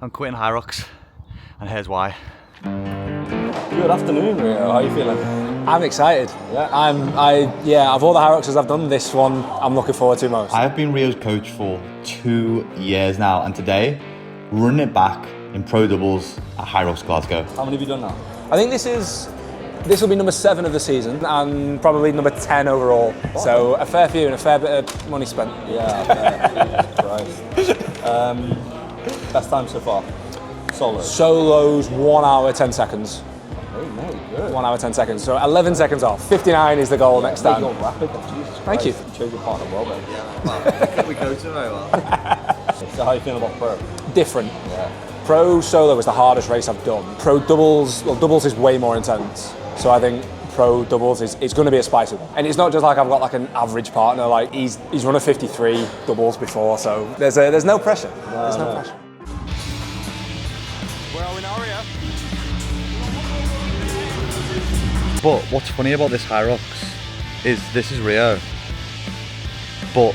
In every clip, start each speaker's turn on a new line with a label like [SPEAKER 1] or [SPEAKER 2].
[SPEAKER 1] I'm quitting Hyrox, and here's why.
[SPEAKER 2] Good afternoon, Rio. How are you feeling?
[SPEAKER 3] I'm excited.
[SPEAKER 2] Yeah.
[SPEAKER 3] Of all the Hyroxes I've done, this one I'm looking forward to most.
[SPEAKER 1] I've been Rio's coach for 2 years now, and today, running it back in pro doubles at Hyrox Glasgow.
[SPEAKER 2] How many have you done now?
[SPEAKER 3] I think this will be number 7 of the season and probably number 10 overall. What? So a fair few and a fair bit of money spent.
[SPEAKER 2] Yeah, Jesus Christ. Best time so far?
[SPEAKER 3] Solos 1 hour 10 seconds.
[SPEAKER 2] Oh, no, good.
[SPEAKER 3] 1 hour 10 seconds. So 11 seconds off. 59 is the goal next time.
[SPEAKER 2] You're rapid, Jesus
[SPEAKER 3] Thank
[SPEAKER 2] Christ.
[SPEAKER 3] you.
[SPEAKER 2] You chose your partner well, then.
[SPEAKER 1] Yeah, we coach very well.
[SPEAKER 2] So how are you feeling about pro?
[SPEAKER 3] Different.
[SPEAKER 2] Yeah.
[SPEAKER 3] Pro solo was the hardest race I've done. Pro doubles, well, doubles is way more intense. So I think pro doubles it's going to be a spicy one. And it's not just like I've got like an average partner. Like he's run a 53 doubles before, so there's no pressure. There's no pressure.
[SPEAKER 4] Where are we now, Rio?
[SPEAKER 1] But what's funny about this Hyrox is this is Rio, but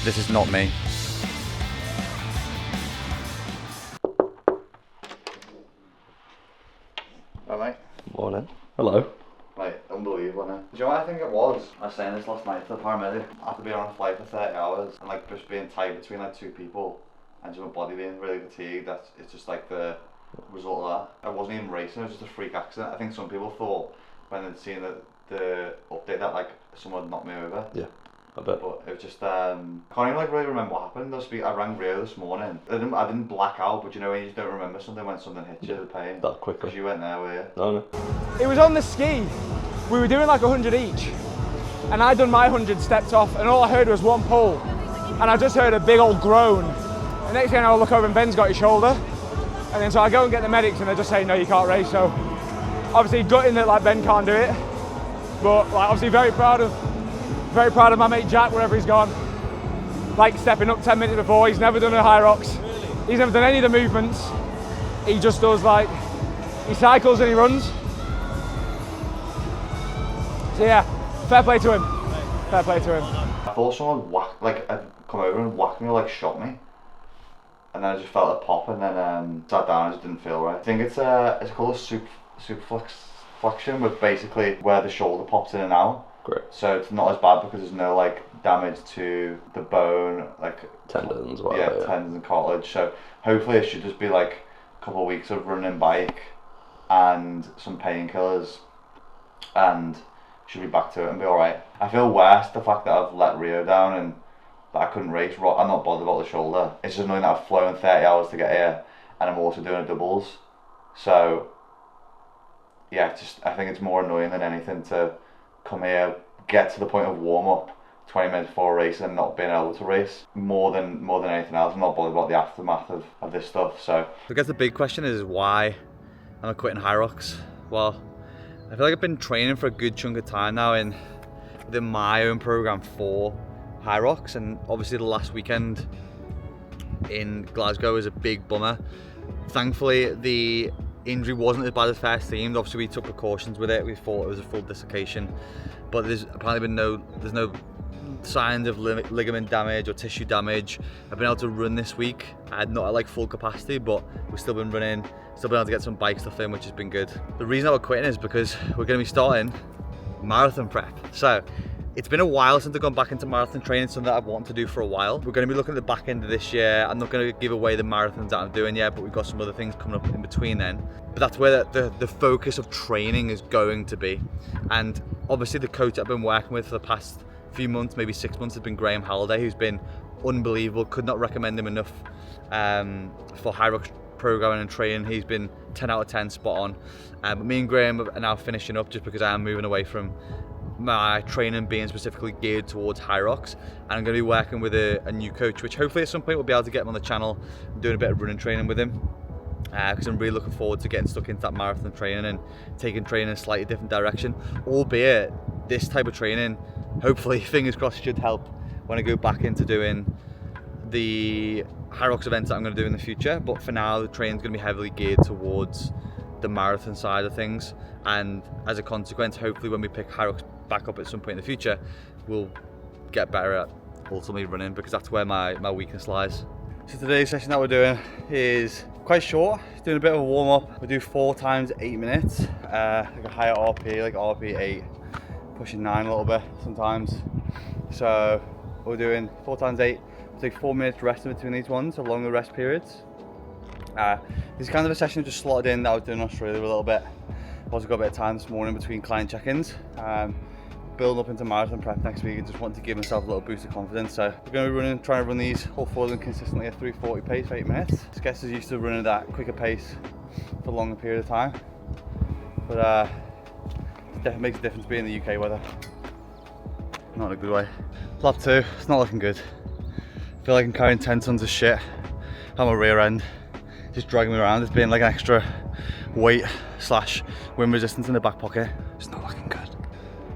[SPEAKER 1] this is not me. All right.
[SPEAKER 2] Morning. Hello.
[SPEAKER 1] Right, unbelievable, isn't it? Do you know what I think it was? I was saying this last night to the paramedic. After being on a flight for 30 hours and like just being tight between like 2 people and just my body being really fatigued, it's just like the result of that. I wasn't even racing, it was just a freak accident. I think some people thought when they'd seen the update that like someone had knocked me over.
[SPEAKER 2] Yeah, I bet.
[SPEAKER 1] But it was just, I can't even like really remember what happened. I rang Rio this morning. I didn't black out, but you know when you just don't remember something when something hits you, the pain.
[SPEAKER 2] That quickly.
[SPEAKER 1] Because you went there, were you?
[SPEAKER 2] No.
[SPEAKER 4] It was on the ski. We were doing like 100 each. And I'd done my 100, stepped off, and all I heard was one pull. And I just heard a big old groan. The next thing I look over and Ben's got his shoulder. And then so I go and get the medics and they just say, no, you can't race. So obviously gutting that like Ben can't do it. But like obviously very proud of my mate Jack, wherever he's gone. Like stepping up 10 minutes before, he's never done a Hyrox. He's never done any of the movements. He just does like, he cycles and he runs. So yeah, fair play to him. Fair play to him.
[SPEAKER 1] I thought someone had come over and whacked me or like shot me. And then I just felt a pop and then sat down and just didn't feel right. I think it's called a superflexion, with basically where the shoulder pops in and out.
[SPEAKER 2] Great.
[SPEAKER 1] So it's not as bad because there's no like damage to the bone, like
[SPEAKER 2] Tendons, whatever.
[SPEAKER 1] yeah, tendons and cartilage. So hopefully it should just be like a couple of weeks of running bike and some painkillers and should be back to it and be alright. I feel worse the fact that I've let Rio down and that I couldn't race. I'm not bothered about the shoulder. It's just annoying that I've flown 30 hours to get here and I'm also doing a doubles. So yeah, I think it's more annoying than anything to come here, get to the point of warm up 20 minutes before a race and not being able to race. More than anything else, I'm not bothered about the aftermath of this stuff. So I guess the big question is why am I quitting Hyrox? Well, I feel like I've been training for a good chunk of time now within my own program for Hyrox, and obviously the last weekend in Glasgow was a big bummer. Thankfully the injury wasn't as bad as first seemed. Obviously we took precautions with it. We thought it was a full dislocation, but there's apparently been no signs of ligament damage or tissue damage. I've been able to run this week. Not at like full capacity, but we've still been running, still been able to get some bike stuff in, which has been good. The reason I was quitting is because we're going to be starting marathon prep. So it's been a while since I've gone back into marathon training, something that I've wanted to do for a while. We're going to be looking at the back end of this year. I'm not going to give away the marathons that I'm doing yet, but we've got some other things coming up in between then. But that's where the focus of training is going to be. And obviously the coach I've been working with for the past few months, maybe 6 months, has been Graham Halliday, who's been unbelievable. Could not recommend him enough for Hyrox programming and training. He's been 10 out of 10 spot on. But me and Graham are now finishing up just because I am moving away from my training being specifically geared towards Hyrox, and I'm going to be working with a new coach, which hopefully at some point we'll be able to get him on the channel and doing a bit of running training with him, because I'm really looking forward to getting stuck into that marathon training and taking training in a slightly different direction. Albeit this type of training, hopefully, fingers crossed, should help when I go back into doing the Hyrox events that I'm going to do in the future. But for now the training's going to be heavily geared towards the marathon side of things, and as a consequence, hopefully when we pick Hyrox back up at some point in the future, we'll get better at ultimately running, because that's where my weakness lies. So today's session that we're doing is quite short, doing a bit of a warm up. We do 4 times 8 minutes, like a higher RP, like RP 8, pushing 9 a little bit sometimes. So we're doing 4 times 8, we'll take 4 minutes rest in between each ones, so longer rest periods. This is kind of a session just slotted in that I was doing in Australia a little bit. I've also got a bit of time this morning between client check-ins. Building up into marathon prep next week and just want to give myself a little boost of confidence. So we're going to be trying to run these, all 4 of them consistently at 3:40 pace for 8 minutes. Just gets us used to running at that quicker pace for a longer period of time. But it definitely makes a difference being in the UK weather. Not in a good way. Lap 2, it's not looking good. I feel like I'm carrying 10 tons of shit on my rear end, just dragging me around. It's been like an extra weight / wind resistance in the back pocket. It's not looking good.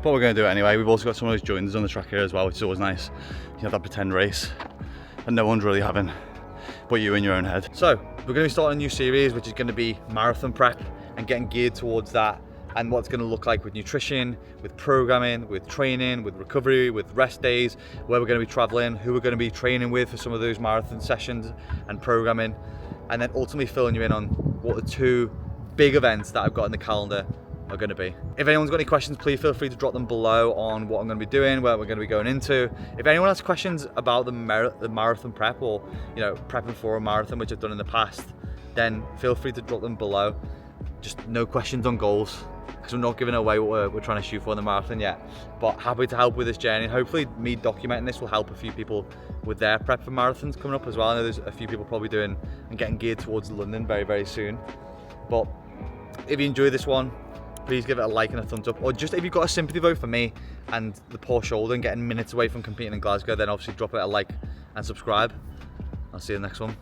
[SPEAKER 1] But we're going to do it anyway. We've also got some of those joiners on the track here as well, which is always nice. You have that pretend race that no one's really having but you in your own head. So we're going to be starting a new series, which is going to be marathon prep and getting geared towards that, and what it's going to look like with nutrition, with programming, with training, with recovery, with rest days, where we're going to be traveling, who we're going to be training with for some of those marathon sessions and programming, and then ultimately filling you in on what the 2 big events that I've got in the calendar are going to be. If anyone's got any questions, please feel free to drop them below on what I'm going to be doing, where we're going to be going into. If anyone has questions about the marathon prep, or prepping for a marathon, which I've done in the past, then feel free to drop them below. Just no questions on goals, because we're not giving away what we're trying to shoot for in the marathon yet. But happy to help with this journey. Hopefully me documenting this will help a few people with their prep for marathons coming up as well. I know there's a few people probably doing and getting geared towards London very, very soon. But if you enjoy this one, please give it a like and a thumbs up. Or just if you've got a sympathy vote for me and the poor shoulder and getting minutes away from competing in Glasgow, then obviously drop it a like and subscribe. I'll see you in the next one.